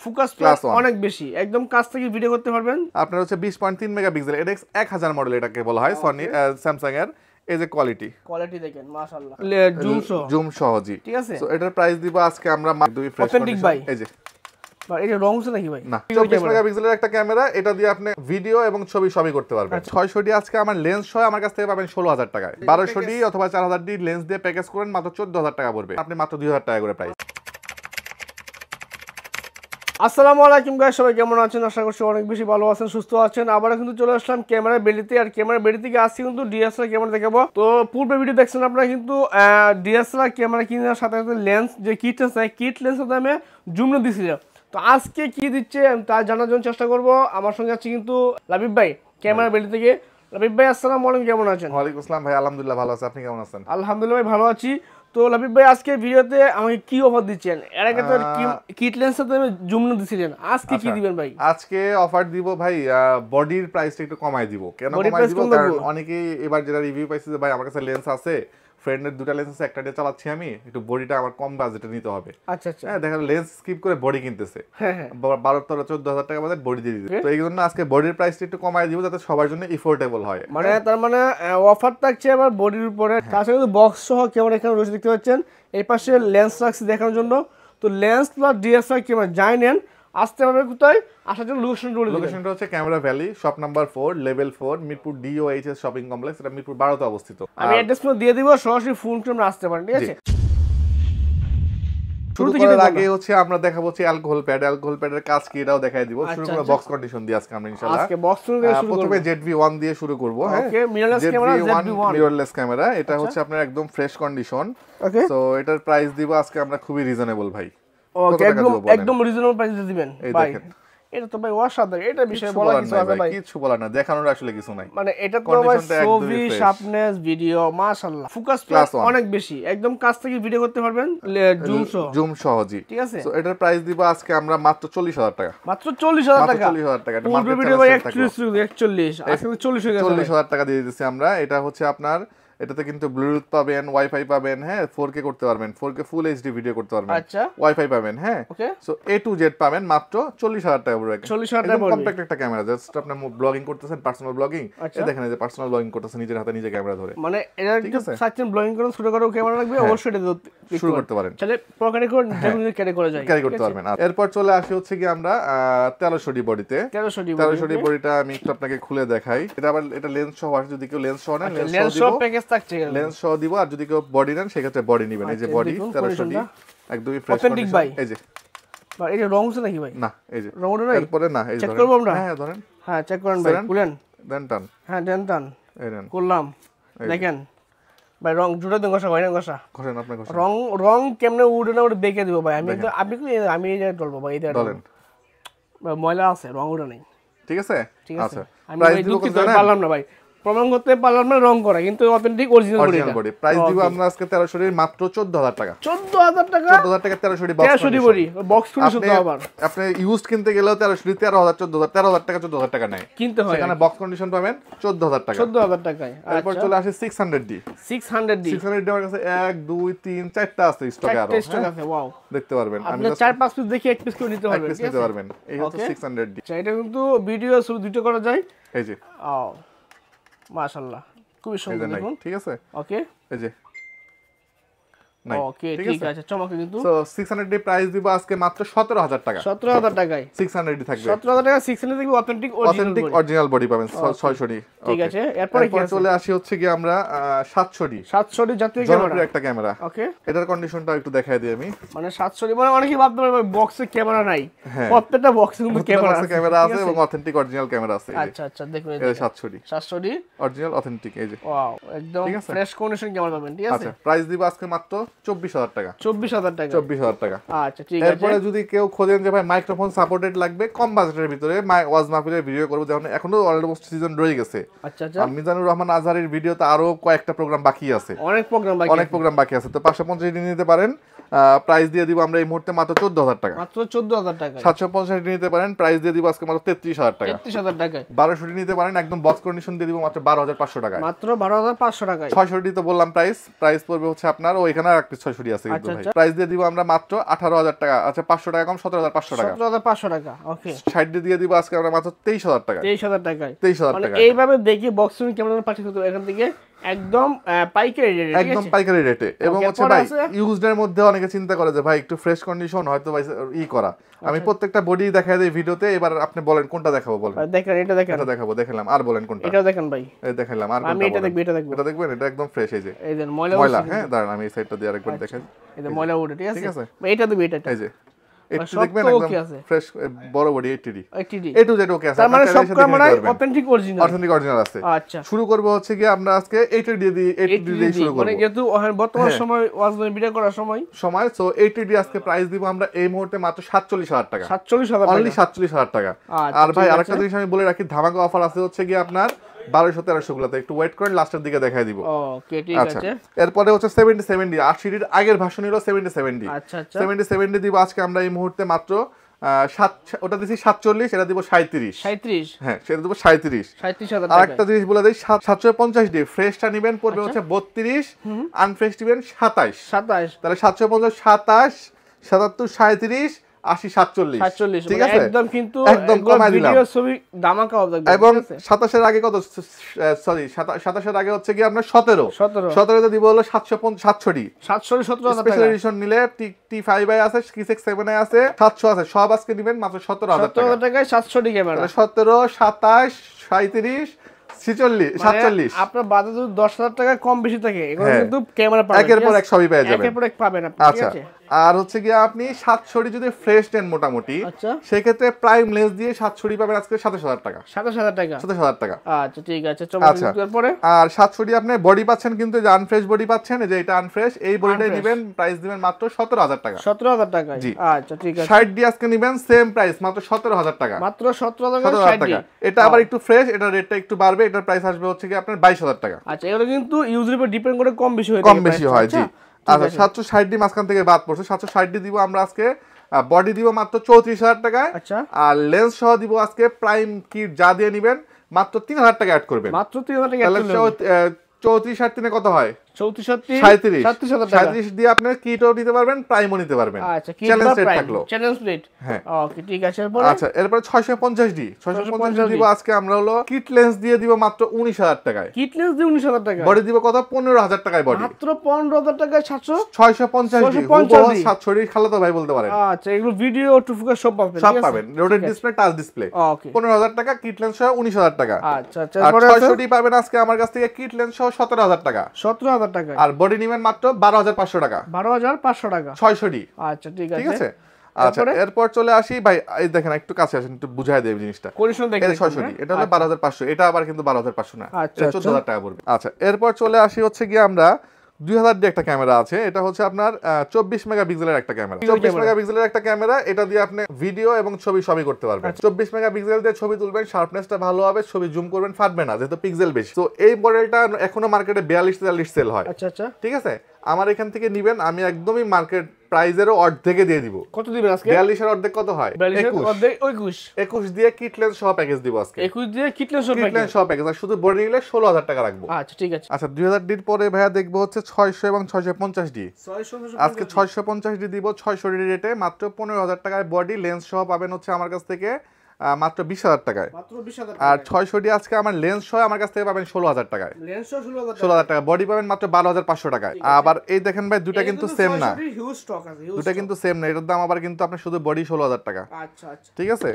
Focus plus অনেক বেশি, একদম কাছ থেকে ভিডিও করতে পারবেন। আপনার হচ্ছে 20.3 মেগাপিক্সেল, এটা 1000 মডেল এটাকে বলা হয় সনি স্যামসাং এর। এই যে কোয়ালিটি দেখেন মাশাআল্লাহ, জুম সহ জি। ঠিক আছে, সো এটার প্রাইস দিব আজকে আমরা দুই ফ্রেশ অথেন্টিক ভাই। এই যে ভাই এটা রং হচ্ছে নাকি ভাই? না, 24 মেগাপিক্সেলের একটা ক্যামেরা, এটা দিয়ে আপনি ভিডিও এবং ছবি সবই করতে পারবেন। 600 আজকে আমার লেন্স সহ আমার কাছ থেকে পাবেন 16000 টাকায়। 1200 অথবা 4000 লেন্স দিয়ে প্যাকেজ করেন মাত্র 14000 টাকা পড়বে, আপনি মাত্র 2000 টাকা করে প্রাইস। আসসালামু আলাইকুম গাইস, সবাই কেমন আছেন? আশা করছি অনেক বেশি ভালো আছেন, সুস্থ আছেন। আবার কিন্তু চলে আসলাম ক্যামেরা বেলিতে, আর ক্যামেরা বেলি থেকে আসছি কিন্তু ডিএসএলআর ক্যামেরা দেখাবো। তো পূর্বে ভিডিও দেখছেন আপনারা কিন্তু ডিএসএলআর ক্যামেরা কেনার সাথে সাথে লেন্স যে কিট লেন্সের দামে জুম দিছিল। তো আজকে কি দিচ্ছে তা জানার জন্য চেষ্টা করব। আমার সঙ্গে আছে কিন্তু লাবিব ভাই ক্যামেরা বেলি থেকে। লাবিব ভাই আসসালামু আলাইকুম, কেমন আছেন? ওয়ালাইকুম আসসালাম ভাই, আলহামদুলিল্লাহ ভালো আছি, আপনি কেমন আছেন? আলহামদুলিল্লাহ ভাই ভালো আছি। তো লাবিব ভাই আজকে ভিডিওতে আমাকে কি অফার দিচ্ছেন? এর আগে তো কিট লেন্সের দামে জুম দিছিলেন, আজকে কি দিবেন ভাই? আজকে অফার দিব ভাই, বডির প্রাইসটা একটু কমাই দিব। কেন কমাই দিব? কারণ অনেকেই এবার যেটা রিভিউ পাইছে যে ভাই আমার কাছে লেন্স আছে, ফ্রেন্ডের দুটো লেন্স আছে, একটা দিয়ে চালাচ্ছি আমি, একটু বডিটা আমার কম বাজেটে নিতে হবে। আচ্ছা আচ্ছা, হ্যাঁ, দেখা লেন্স স্কিপ করে বডি কিনতেছে, 12-14,000 টাকা বাজেট বডি দিয়ে দিতে। তো এই জন্য আজকে বডির প্রাইসটা একটু কমাই দিব যাতে সবার জন্য এফোর্ডেবল হয়। মানে তার মানে অফার থাকছে আবার বডির উপরে, তাছাড়া কিন্তু বক্স সহ ক্যামেরা এখানে রয়েছে দেখতে পাচ্ছেন। এই পাশে লেন্স রাখছি দেখানোর জন্য। তো লেন্স প্লাস ডিএসএলআর ক্যামেরা যাই নেন আসতে পারবে কোথায়? আসার জন্য লোকেশনটা হচ্ছে camera valley, shop number 4, level 4, Mirpur DOHS shopping complex, এটা মিরপুর 12 তে অবস্থিত। আমি অ্যাড্রেস দিয়ে দিব, সরাসরি ফোন করে আসতে পারেন, ঠিক আছে? শুরু করার আগে হচ্ছে আমরা দেখাবো হচ্ছে অ্যালকোহল প্যাডের কাজ কি এটাও দেখাই দিব। শুরু করব বক্স কন্ডিশন দিয়ে আজকে আমরা ইনশাআল্লাহ। আজকে বক্স দিয়ে শুরু করব। প্রথমে ZV-1 দিয়ে শুরু করব। হ্যাঁ, okay, mirrorless camera ZV-1 mirrorless camera, এটা হচ্ছে আপনার একদম ফ্রেশ কন্ডিশন। ওকে, সো এটার প্রাইস দিব আজকে আমরা খুবই রিজনেবল ভাই। ওকে, একদম রিজনেবল প্রাইসে দিবেন ভাই। এটা তো ভাই অসাধারণ, এটা বিষয়ে বলা কিছু আছে ভাই? কিছু বলার না, দেখানোর আসলে কিছু নাই। মানে এটা তো ভাই ছবি শার্পনেস ভিডিও মাশাআল্লাহ, ফোকাস প্লাস অনেক বেশি, একদম কাছ থেকে ভিডিও করতে পারবেন জুম সহ জি। ঠিক আছে। সো এটার প্রাইস দিব আজকে আমরা মাত্র 40000 টাকা। মাত্র 40000 টাকা? 40000 টাকা। পূর্বে ভিডিও ভাই 41 আজকে 40 হয়ে গেছে। 40000 টাকা দিয়ে দিতেছি আমরা। এটা হচ্ছে আপনার, এটাতে কিন্তু ব্লুটুথ পাবেন, ওয়াইফাই পাবেন, হ্যাঁ 4K করতে পারবেন, 4K ফুল এইচডি ভিডিও করতে পারবেন, আচ্ছা ওয়াইফাই পাবেন, হ্যাঁ। সো A to Z পাবেন মাত্র 40000 টাকা পড়বে। 40000 টাকা পড়বে। কম্প্যাক্ট একটা ক্যামেরা, জাস্ট আপনি ব্লগিং করতেছেন, পার্সোনাল ব্লগিং, এই দেখেন এই যে পার্সোনাল ব্লগিং করতেছেন নিজের হাতে নিজে ক্যামেরা ধরে। মানে এটা যদি সার্চেন ব্লগিং করেন ছোট করে ক্যামেরা লাগবে, অবশ্যই এটা শুরু করতে পারেন। তাহলে পকেটে করে যেগুলো ক্যারি করা যায়, ক্যারি করতে পারবেন। এরপর চলে আসি হচ্ছে কি আমরা 1300 বডিতে। 1300 বডিটা আমি একটু আপনাকে খুলে দেখাই। এটা আবার এটা লেন্স সহ আসে, যদি কেউ লেন্স সহ নেন লেন্স সহ প্যাকেজ থাকছে, লেন্স সহ দিব। আর যদি কেউ বডি নেন সেক্ষেত্রে বডি নেবেন। এই যে বডি 1300 একদমই ফ্রেশ অথেন্টিক ভাই। এই যে ভাই এটা রং হচ্ছে নাকি ভাই? না, এই যে রং নাই। এরপরে না, এই চেক করব আমরা। হ্যাঁ ধরেন, হ্যাঁ চেক করেন ভাই, খুলেন দেন টান, হ্যাঁ দেন টান, এই নেন করলাম, দেখেন ভাই রং জুড়ে দেন, ঘষা ভাই না ঘষা ঘষেন আপনি ঘষেন। রং কেমনে উড়ে না উড়ে দেখে দিব ভাই। আমি তো আপনি আমি এই জায়গায় ডলবো ভাই, এই জায়গায় ডলেন, ময়লা আছে, রং উড়ে নাই, ঠিক আছে। আচ্ছা প্রাইস দিব কত জানেন? পারলাম না ভাই, প্রমাণ করতে পারলাম না রং করা, কিন্তু অথেন্টিক অরিজিনাল বডি। প্রাইস দিব আমরা আজকে 1300 এর মাত্র 14000 টাকা। 14000 টাকা? 14000 টাকা 1300 বডি, বক্স করে শুধু আবার আপনি ইউজড কিনতে গেলেও 13000 টাকা 14000 টাকা নাই কিনতে হয়, সেখানে বক্স কন্ডিশন পাবেন 14000 টাকা। 14000 টাকায়। এরপর চলে আসে 600D। 600D আমার কাছে 1 2 3 4টা আছে স্টকে, আরো স্টক আছে। ওয়াও, দেখতে পারবেন। আপনি 4-5 পিস দেখি এক পিস করে নিতে পারবেন, ঠিক আছে পারবেন। এই হচ্ছে 600D। এটা কিন্তু ভিডিও শুধু দুটো করা যায়। এই যে মাশাআল্লাহ খুবই সুন্দর, দেখুন, ঠিক আছে। ওকে, এই যে ওকে ঠিক আছে, চমৎকার। কিন্তু সো 600D প্রাইস দিব আজকে মাত্র 17000 টাকা। 17000 টাকায় 600D থাকবে। 17000 টাকা 600D দেখবি অথেন্টিক অরিজিনাল বডি পাবেন 600D, ঠিক আছে। এরপর চলে আসি হচ্ছে কি আমরা 700D জাতীয় ক্যামেরা, একটা ক্যামেরা। ওকে, এটার কন্ডিশনটা একটু দেখাই দিই আমি। মানে 700D মানে অনেকেই ভাবতে পারে বক্সে ক্যামেরা নাই, প্রত্যেকটা বক্সে কিন্তু ক্যামেরা আছে এবং অথেন্টিক অরিজিনাল ক্যামেরা আছে। আচ্ছা আচ্ছা, দেখুন এই 700D অরিজিনাল অথেন্টিক, এই যে ওয়াও, একদম ফ্রেশ কন্ডিশন ক্যামেরা পাবেন, ঠিক আছে। আচ্ছা প্রাইস দিব আজকে মাত্র 24000 টাকা। 24000 টাকা। আচ্ছা ঠিক আছে। এরপরে যদি কেউ খোঁজেন যে ভাই মাইক্রোফোন সাপোর্টেড লাগবে কম বাজেটের ভিতরে, ওয়াজ মাহফিলের ভিডিও করব, যেমন এখনো অলমোস্ট সিজন রয়ে গেছে। আচ্ছা আচ্ছা, মিজানুর রহমান আজহারির ভিডিওতে আরো কয়েকটা প্রোগ্রাম বাকি আছে, অনেক প্রোগ্রাম বাকি আছে। তো 550 নিতে পারেন। প্রাইস দিয়ে দিব আমরা এই মুহূর্তে মাত্র 14000 টাকা। মাত্র 14000 টাকা। 750 নিতে পারেন, প্রাইস দিয়ে দিব আজকে মাত্র 33000 টাকা। 33000 টাকা। 1200 নিতে পারেন, একদম বক্স কন্ডিশন দিয়ে দিব মাত্র 12500 টাকা। মাত্র 12500 টাকা। 600 তো বললাম প্রাইস পড়বে হচ্ছে আপনার, ও এখানে পিস 600 ডি আছে কিন্তু ভাই প্রাইস দিয়ে দিব আমরা মাত্র 18000 টাকা আচ্ছা 500 টাকা কম 17500 টাকা 17500 টাকা ওকে 60 দিয়ে দিব আজকে আমরা মাত্র 23000 টাকা 23000 টাকায় 23000 মানে টাকা এইভাবে দেখি বক্সিং কেমন পাচ্ছি তো এখান থেকে একদম পাইকারি রেটে একদম পাইকারি রেটে এবং হচ্ছে ভাই ইউজড এর মধ্যে অনেকে চিন্তা করে যে ভাই একটু ফ্রেশ কন্ডিশন হয়তো ভাই করা আমি প্রত্যেকটা বডি দেখাই দেই ভিডিওতে এবার আপনি বলেন কোনটা দেখাবো বলেন দেখেন এটা দেখাবো দেখালাম আর বলেন কোনটা এটা দেখেন ভাই এই দেখাইলাম আর আমি এটা দেখব এটা দেখবেন এটা একদম ফ্রেশ এই যে ময়লা হ্যাঁ দাঁড়ান আমি এই সাইডটা দিয়ে আরেকবার দেখাই এই যে ময়লা উঠে ঠিক আছে এটা দেব এটা এই যে একটু দেখবেন একদম ফ্রেশ বড় বডি 80 এ টু জেড ওকে আছে তার মানে সব ক্যামেরায় অথেন্টিক অরিজিনাল আছে আচ্ছা শুরু করব হচ্ছে কি আমরা আজকে 80 দিয়ে শুরু করব মানে যেহেতু বর্তমান সময় ওয়াজনের ভিডিও করার সময় সো 80 আজকে প্রাইস দিব আমরা এই মুহূর্তে মাত্র 47000 টাকা 47000 অনলি 47000 টাকা আর ভাই আরেকটা জিনিস আমি বলে রাখি ধামাকা অফার আছে হচ্ছে কি আপনার 1200-1300 গুলাতে একটু ওয়েট করেন লাস্টের দিকে দেখাই দিব ওকে ঠিক আছে এরপরে হচ্ছে 70 80 এর আগের ভার্সন হলো 70 আচ্ছা আচ্ছা 70 দিব আজকে আমরা এই মুহূর্তে মাত্র ওটা দিছি 47 এটা দিব 37 হ্যাঁ সেটা দিব 37000 টাকা আরেকটা জিনিস বলে দেই 750 ডি ফ্রেশটা নেবেন পড়বে হচ্ছে 32 আনফ্রেশ দিবেন 27 তাহলে 750 27 77 37 80 47 ঠিক আছে একদম কিন্তু একদম কমাই দিলাম ভিডিও ছবি ধামাকা হবে এবং 27 এর আগে কত সরি 27 এর আগে হচ্ছে কি আমরা 17 তে দিব হলো 717 স্পেশাল এডিশন নিলে T5 এ আছে T6 7 এ আছে 700 আছে সব আজকে দিবেন মাত্র 17000 টাকায় 700 ক্যামেরা 17 27 37 47 আপনার বাজেট যদি 10000 টাকা কম বেশি থাকে এগুলো কিন্তু ক্যামেরা পাবেন একের পর এক সবই পেয়ে যাবেন একের পর এক পাবেন আপনি ঠিক আছে আর হচ্ছে কি আপনি 700 যদি ফ্রেশ দেন মোটামুটি সেই ক্ষেত্রে প্রাইম লেন্স দিয়ে 700 পাবেন আজকে 27000 টাকা 27000 টাকা আচ্ছা ঠিক আছে চমৎকার পরে আর 700 আপনি বডি পাচ্ছেন কিন্তু যে আনফ্রেশ বডি পাচ্ছেন যে এটা আনফ্রেশ এই বডিটাই নেবেন প্রাইস দিবেন মাত্র 17000 টাকা 17000 টাকা আচ্ছা ঠিক আছে 60 ডি আজকে নেবেন সেম প্রাইস মাত্র 17000 টাকা মাত্র 17000 টাকা এটা আবার একটু ফ্রেশ এটা রেটটা একটু বাড়বে এটার প্রাইস আসবে হচ্ছে কি আপনার 22000 টাকা আচ্ছা এগুলো কিন্তু ইউজের উপর ডিপেন্ড করে কম বেশি হয় জি আচ্ছা 760 ডি মাঝখান থেকে বাদ পড়ছে 760 ডি দিব আমরা আজকে বডি দিব মাত্র 34000 টাকায় আচ্ছা আর লেন্স সহ দিব আজকে প্রাইম কিট যা দিয়ে নেবেন মাত্র 3000 টাকা অ্যাড করবেন মাত্র 3000 টাকা অ্যাড করলে 34 60 কত হয় 37 দিয়ে আপনি কিটও নিতে পারবেন প্রাইমও নিতে পারবেন আচ্ছা চ্যালেঞ্জ রেট থাকলো চ্যালেঞ্জ রেট হ্যাঁ ওকে ঠিক আছে আচ্ছা এরপর 650 ডি দিব আজকে আমরা হলো কিট লেন্স দিয়ে দিব মাত্র 19000 টাকায় কিট লেন্স দিয়ে 19000 টাকা বডি দিব কত 15000 টাকায় বডি মাত্র 15000 টাকায় 650 ডি 700 ডি খালাতো ভাই বলতে পারেন আচ্ছা এগুলো ভিডিও টুফুকা সব পাবেন রোটেট ডিসপ্লে টাচ ডিসপ্লে ওকে 15000 টাকা কিট লেন্স সহ 19000 টাকা আচ্ছা আচ্ছা আর 600 ডি পাবেন আজকে আমার কাছ থেকে কিট লেন্স সহ 17000 টাকা 17000 টাকা আর বডি নিবেন মাত্র 12500 টাকা 12500 টাকা 600 ডি আচ্ছা ঠিক আছে আচ্ছা এরপর চলে আসি ভাই এই দেখেন একটু কাছে আসেন একটু বুঝাই দেব জিনিসটা কোরিশন দেখেন 600 ডি এটা হলো 12500 এটা আবার কিন্তু 12500 না এটা 14000 টাকা পড়বে আচ্ছা এরপর চলে আসি হচ্ছে কি আমরা 2000 ডি একটা ক্যামেরা আছে এটা হচ্ছে আপনার 24 মেগাপিক্সেলের একটা ক্যামেরা 24 মেগাপিক্সেলের একটা ক্যামেরা এটা দিয়ে আপনি ভিডিও এবং ছবি সবই করতে পারবেন 24 মেগাপিক্সেল দিয়ে ছবি তুলবেন শার্পনেসটা ভালো হবে ছবি জুম করবেন ফাটবে না যেহেতু পিক্সেল বেশি তো এই মডেলটা এখনো মার্কেটে 42-43 সেল হয় আচ্ছা আচ্ছা ঠিক আছে আমার এখান থেকে নেবেন আমি একদমই মার্কেট প্রাইজেরও অর্ধেকে দিয়ে দিব কত দিবেন আজকে 42 এর অর্ধেক কত হয় 42 এর অর্ধেক 21 দিয়ে কিট লেন্স সহ প্যাকেজ দিব আজকে 21 দিয়ে কিট লেন্স সহ প্যাকেজ আর শুধু বডি নিলে 16000 টাকা রাখবো আচ্ছা ঠিক আছে আচ্ছা 2000 ডির পরে ভাইয়া দেখবো হচ্ছে 600 এবং 650 ডি আজকে 650 ডি দিব 600 ডি রেটে মাত্র 15000 টাকায় বডি লেন্স সহ পাবেন হচ্ছে আমার কাছ থেকে মাত্র 20000 টাকায় আর 600 ডি আজকে আমার লেন্স সহ আমার কাছ থেকে পাবেন 16000 টাকায় লেন্স সহ 16000 টাকা বডি পাবেন মাত্র 12500 টাকায় আবার এই দেখেন ভাই দুটো কিন্তু সেম না হিউজ স্টক আছে দুটো কিন্তু সেম না এটার দাম আবার কিন্তু আপনার শুধু বডি 16000 টাকা আচ্ছা আচ্ছা ঠিক আছে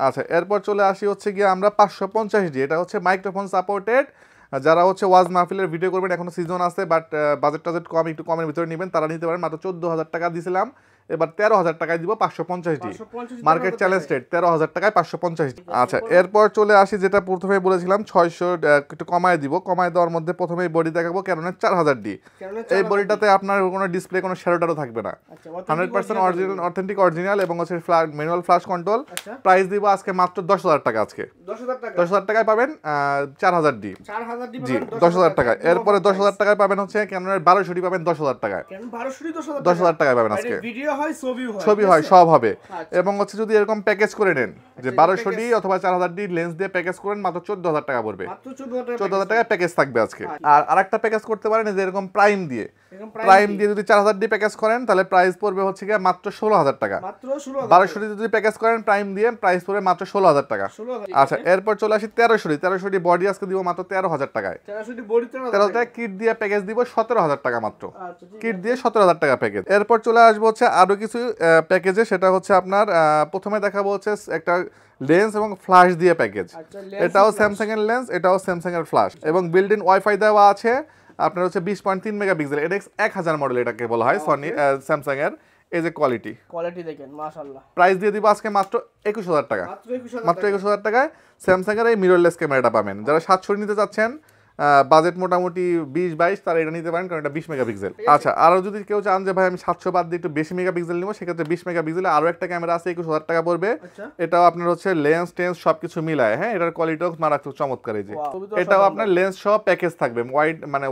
আচ্ছা এরপর চলে আসি হচ্ছে গিয়ে আমরা 550 ডি এটা হচ্ছে মাইক্রোফোন সাপোর্টেড যারা হচ্ছে ওয়াজ মাহফিলের ভিডিও করবেন এখনো সিজন আছে বাট বাজেট কম একটু কমের ভিতরে নেবেন তারা নিতে পারেন মাত্র 14000 টাকা দিয়েছিলাম এবার 13000 টাকায় দিব 550 ডি মার্কেট চ্যালেঞ্জ রেট 13000 টাকায় 550 ডি আচ্ছা এরপর চলে আসি যেটা প্রথমে বলেছিলাম 600 একটু কমায় দিব কমায় দেওয়ার মধ্যে প্রথমেই বডি দেখাবো ক্যাননের 4000 ডি এই বডিটাতে আপনার কোনো ডিসপ্লে কোনো শ্যাডোটারও থাকবে না 100% অরিজিনাল অথেন্টিক অরিজিনাল এবং হচ্ছে ম্যানুয়াল ফ্ল্যাশ কন্ট্রোল প্রাইস দিব আজকে মাত্র 10000 টাকা আজকে 10000 টাকায় পাবেন 4000 ডি জি 10000 টাকায় এরপরে 10000 টাকায় পাবেন হচ্ছে ক্যাননের 1200 ডি পাবেন 10000 টাকায় 10000 টাকায় পাবেন আজকে ভিডিও হয় ছবি হয় সব হবে। এবং হচ্ছে যদি এরকম প্যাকেজ করে নেন যে 1200 ডি অথবা 4000 ডি লেন্স দিয়ে প্যাকেজ করেন মাত্র 14000 টাকা পড়বে। মাত্র 14000 টাকা প্যাকেজ থাকবে আজকে। আর আরেকটা প্যাকেজ করতে পারেন যে এরকম প্রাইম দিয়ে যদি 4000 ডি প্যাকেজ করেন তাহলে প্রাইস পড়বে হচ্ছে কি মাত্র 16000 টাকা। মাত্র 16000। 1200 ডি যদি প্যাকেজ করেন প্রাইম দিয়ে প্রাইস পড়বে মাত্র 16000 টাকা। আচ্ছা এরপর চলে আসি 1300 ডি বডি আজকে দিব মাত্র 13000 টাকায়। 1300 ডি বডি 13000 টাকা কিট দিয়ে প্যাকেজ দিব 17000 টাকা মাত্র। কিট দিয়ে 17000 টাকা প্যাকেজ। এরপর চলে আসবো হচ্ছে আরো কিছু প্যাকেজে, সেটা হচ্ছে আপনার প্রথমে দেখাবো হচ্ছে একটা লেন্স এবং ফ্ল্যাশ দিয়ে প্যাকেজ। এটাও স্যামসাং এর লেন্স, এটাও স্যামসাং এর ফ্ল্যাশ এবং বিল্ট ইন ওয়াইফাই দেওয়া আছে। আপনার হচ্ছে 20.3 মেগাপিক্সেল এডএক্স 1000 মডেল এটাকে বলা হয় সনি স্যামসাং এর। এই যে কোয়ালিটি দেখেন মাশাআল্লাহ। প্রাইস দিয়ে দিব আজকে মাত্র 21000 টাকা। মাত্র 21000 টাকায় স্যামসাং এর এই মিররলেস ক্যামেরাটা পাবেন। যারা 700 নিতে চাচ্ছেন বাজেট মোটামুটি 20-22 তারা এটা নিতে পারেন, কারণ এটা 20 মেগাপিক্সেল। আচ্ছা আরো যদি কেউ চান যে ভাই আমি 700 বাদ দিয়ে একটু বেশি মেগাপিক্সেল নিব, সেক্ষেত্রে 20 মেগাপিক্সেলে আরো একটা ক্যামেরা আছে 21000 টাকা পড়বে। এটাও আপনার হচ্ছে লেন্স টেন্স সবকিছু মিলায়, হ্যাঁ এটার কোয়ালিটিও মারাত্মক চমৎকার। এই যে এটাও আপনার লেন্স সহ প্যাকেজ থাকবে,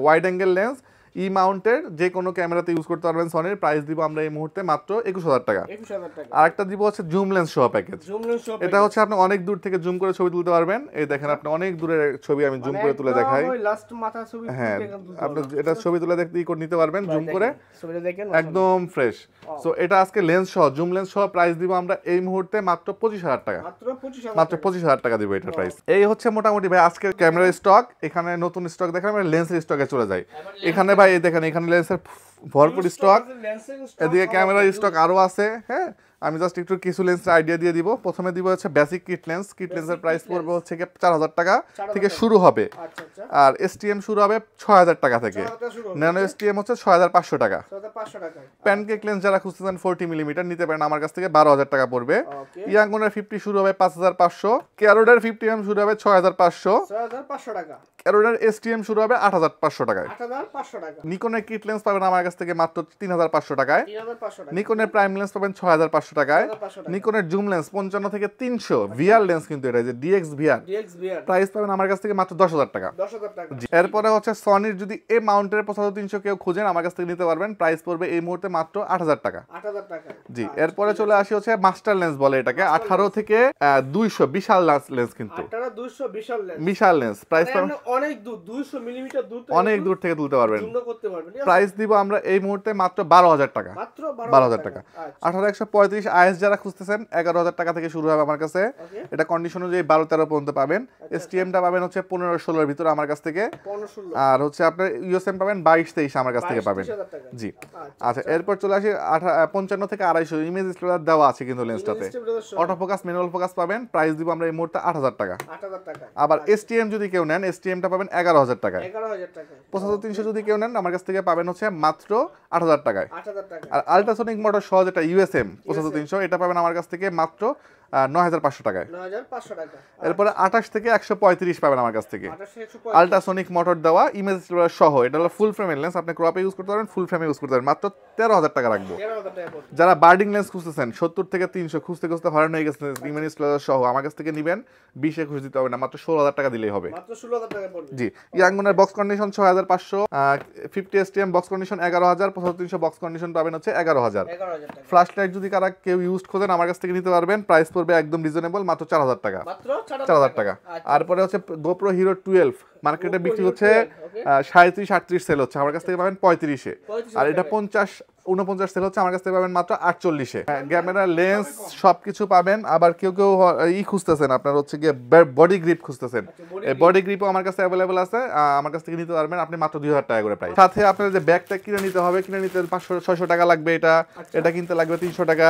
ওয়াইড অ্যাঙ্গেল লেন্স ই মাউন্টের যে কোনো ক্যামেরাতে ইউজ করতে পারবেন সনির। প্রাইস দিব আমরা এই মুহূর্তে মাত্র 21000 টাকা। আরেকটা দিব হচ্ছে জুম লেন্স সহ প্যাকেজ। এটা হচ্ছে আপনি অনেক দূর থেকে জুম করে ছবি তুলতে পারবেন। এই দেখেন আপনি অনেক দূরের ছবি আমি জুম করে তুলে দেখাই। হ্যাঁ আপনি এটা ছবি তুলে দেখতে নিতে পারবেন জুম করে, একদম ফ্রেশ। সো এটা আজকে লেন্স সহ জুম লেন্স সহ প্রাইস দিব আমরা এই মুহূর্তে মাত্র 25000 টাকা। মাত্র 25000 টাকা দিব এটার প্রাইস। এই হচ্ছে মোটামুটি ভাই আজকে ক্যামেরার স্টক। এখানে নতুন স্টক দেখালাম, লেন্সের স্টকে চলে যাই। এখানে ভাই এই দেখেন এখানে লেন্সের ভরপুর স্টক, এদিকে ক্যামেরার স্টক আরো আছে। হ্যাঁ আমি জাস্ট একটু কিছু লেন্সের আইডিয়া দিয়ে দিব। প্রথমে দিব হচ্ছে বেসিক কিট লেন্স। কিট লেন্সের প্রাইস পড়বে হচ্ছে 4000 টাকা থেকে শুরু হবে। আর এসটিএম শুরু হবে 6000 টাকা থেকে। ন্যানো এসটিএম হচ্ছে 6500 টাকা। প্যানকেক লেন্স যারা খুঁজতেছেন 40 মিলিমিটার নিতে পারেন আমার কাছ থেকে 12000 টাকা পড়বে। ইয়াঙ্গনের 50 শুরু হবে 5500। ক্যারোডের 50mm শুরু হবে 6500 টাকা। ক্যারোডের এসটিএম শুরু হবে 8500 টাকায়। নিকনের কিট লেন্স পাবেন আমার কাছ থেকে মাত্র 3500 টাকায়। নিকনের প্রাইম লেন্স পাবেন 6500 টাকায়। নিকনের জুম লেন্স 55 থেকে 300 ভিআর লেন্স, কিন্তু এটা যে ডিএক্স ভিআর প্রাইস পাবেন আমার কাছ থেকে মাত্র 10000 টাকা। এরপরে হচ্ছে সনির যদি এ মাউন্টের 75300 কেউ খুঁজেন আমার কাছ থেকে নিতে পারবেন। প্রাইস পড়বে এই মুহূর্তে মাত্র 8000 টাকা। জি এরপরে চলে আসি হচ্ছে মাস্টার লেন্স বলে এটাকে, 18 থেকে 200 বিশাল লেন্স, কিন্তু 200 বিশাল লেন্স। প্রাইস পাবেন অনেক দূর 200 মিলিমিটার দূর, অনেক দূর থেকে তুলতে পারবেন। প্রাইস দিব আমরা এই মুহূর্তে মাত্র 12000 টাকা। 12000 টাকা। 18135 আইএস যারা খুঁজতেছেন 11000 টাকা থেকে শুরু হবে আমার কাছে। এটা কন্ডিশন অনুযায়ী 12-13 পর্যন্ত পাবেন। এসটিএমটা পাবেন হচ্ছে 15-16 এর ভিতরে আমার কাছ থেকে। আর হচ্ছে আপনার ইউএসএম পাবেন 22-23 আমার কাছ থেকে পাবেন। জি আচ্ছা এরপর চলে আসি 55 থেকে 250 ইমেজ স্টোরেজ দেওয়া আছে কিন্তু লেন্সটাতে। অটো ফোকাস ম্যানুয়াল ফোকাস পাবেন। প্রাইস দিব আমরা এই মুহূর্তে 8000 টাকা। আবার এসটিএম যদি কেউ নেন এসটিএমটা পাবেন 11000 টাকায়। 75300 যদি কেউ নেন আমার কাছ থেকে পাবেন হচ্ছে মাত্র 8000 টাকায়। আর আল্ট্রাসনিক মোটর সহ যেটা ইউএসএম 75300 এটা পাবেন আমার কাছ থেকে মাত্র 9500 টাকায়। এরপরে 28 থেকে 135 পাবেন আমার কাছ থেকে। আল্ট্রাসনিক মোটর দেওয়া ইমেজ স্টোরেজ সহ, এটা হলো ফুল ফ্রেমের লেন্স। আপনি ক্রপে ইউজ করতে পারবেন, ফুল ফ্রেমে ইউজ করতে পারবেন। মাত্র 13000 টাকা রাখবো। যারা বার্ডিং লেন্স খুঁজতেছেন 70 থেকে 300 খুঁজতে খুঁজতে হয়রান হয়ে গেছেন ইমেজ স্টোরেজ সহ আমার কাছ থেকে নেবেন, 20-21 দিতে হবে না, মাত্র 16000 টাকা দিলেই হবে। জি ইয়াঙ্গনের box condition 6500, 50 STM box condition 11000, 75300 box condition পাবেন হচ্ছে 11000। ফ্ল্যাশ লাইট যদি কারা কেউ ইউজ খোঁজেন আমার কাছ থেকে নিতে পারবেন। প্রাইস পড়বে একদম রিজনেবল, মাত্র 4000 টাকা। 4000 টাকা। আর পরে হচ্ছে গোপ্রো হিরো 12 মার্কেটে বিক্রি হচ্ছে 37-38 সেল হচ্ছে, আমার কাছ থেকে পাবেন 35-এ। আর এটা 50-49 সেল হচ্ছে, আমার কাছ থেকে পাবেন মাত্র 48-এ। ক্যামেরা লেন্স সবকিছু পাবেন। আবার কেউ কেউ খুঁজতেছেন আপনার হচ্ছে গিয়ে বডি গ্রিপ খুঁজতেছেন, এই বডি গ্রিপও আমার কাছে অ্যাভেলেবল আছে, আমার কাছ থেকে নিতে পারবেন আপনি মাত্র 2000 টাকা করে প্রাইস। সাথে আপনার যে ব্যাগটা কিনে নিতে হবে, কিনে নিতে 500-600 টাকা লাগবে। এটা কিনতে লাগবে 300 টাকা,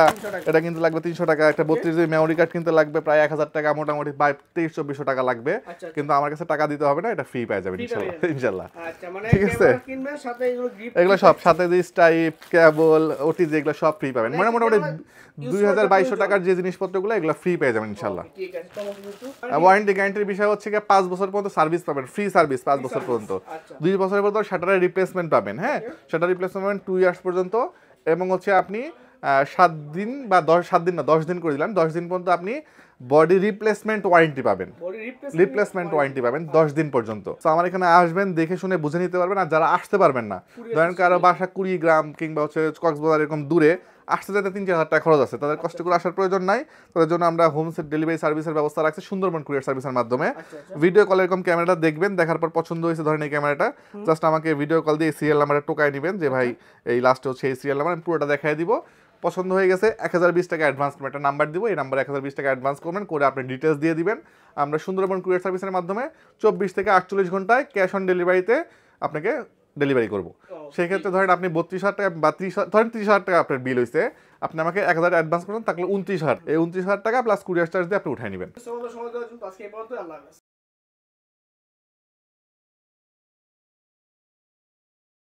এটা কিনতে লাগবে 300 টাকা। একটা 32 জিবি মেমোরি কার্ড কিনতে লাগবে প্রায় 1000 টাকা, মোটামুটি 2300-2400 টাকা লাগবে। কিন্তু আমার কাছে টাকা দিতে হবে না, এটা ফ্রি পেয়ে যাবেন ইনশাআল্লাহ। ঠিক আছে এগুলো সব সাথে যে স্টাইপ কেবল ওটিজি এগুলো সব ফ্রি পাবেন। মোটামুটি 2200 টাকার যে জিনিসপত্রগুলো এগুলো ফ্রি পেয়ে যাবেন ইনশাআল্লাহ। ওয়ারেন্টি গ্যারান্টির বিষয় হচ্ছে 5 বছর পর্যন্ত সার্ভিস পাবেন, ফ্রি সার্ভিস 5 বছর পর্যন্ত। 2 বছরের পর শাটারের রিপ্লেসমেন্ট পাবেন। হ্যাঁ শাটার রিপ্লেসমেন্ট পাবেন 2 ইয়ার্স পর্যন্ত। এবং হচ্ছে আপনি 7 দিন বা 7 দিন না 10 দিন করে দিলাম, 10 দিন পর্যন্ত আপনি বডি রিপ্লেসমেন্ট ওয়ারেন্টি পাবেন। রিপ্লেসমেন্ট ওয়ারেন্টি পাবেন 10 দিন পর্যন্ত। তো আমার এখানে আসবেন, দেখে শুনে বুঝে নিতে পারবেন। আর যারা আসতে পারবেন না, ধরেন কারো বাসা কুড়িগ্রাম কিংবা হচ্ছে কক্সবাজার এরকম দূরে, আসতে যেতে 3-4 হাজার টাকা খরচ আছে, তাদের কষ্ট করে আসার প্রয়োজন নাই। তাদের জন্য আমরা হোম ডেলিভারি সার্ভিসের ব্যবস্থা রাখছি সুন্দরবন কুরিয়ার সার্ভিসের মাধ্যমে। ভিডিও কলে এরকম ক্যামেরাটা দেখবেন, দেখার পর পছন্দ হয়েছে ধরেন এই ক্যামেরাটা, জাস্ট আমাকে ভিডিও কল দিয়ে সিরিয়াল নাম্বারটা টোকাই নেবেন যে ভাই এই লাস্টে হচ্ছে এই সিরিয়াল নাম্বার, আমি পুরোটা দেখাই দিব। পছন্দ হয়ে গেছে 1020 টাকা অ্যাডভান্স করবেন, একটা নাম্বার দিব, এই নাম্বারে 1020 টাকা অ্যাডভান্স করবেন, করে আপনি ডিটেলস দিয়ে দিবেন। আমরা সুন্দরবন কুরিয়ার সার্ভিসের মাধ্যমে 24 থেকে 48 ঘন্টায় ক্যাশ অন ডেলিভারিতে আপনাকে ডেলিভারি করবো। সেই ক্ষেত্রে ধরেন আপনি 32,000 টাকা বা 30,000 টাকা আপনার বিল হয়েছে, আপনি আমাকে 1000 অ্যাডভান্স করেন, তাহলে 29,000, এই 29,000 টাকা প্লাস কুরিয়ার চার্জ দিয়ে আপনি উঠাই নেবেন।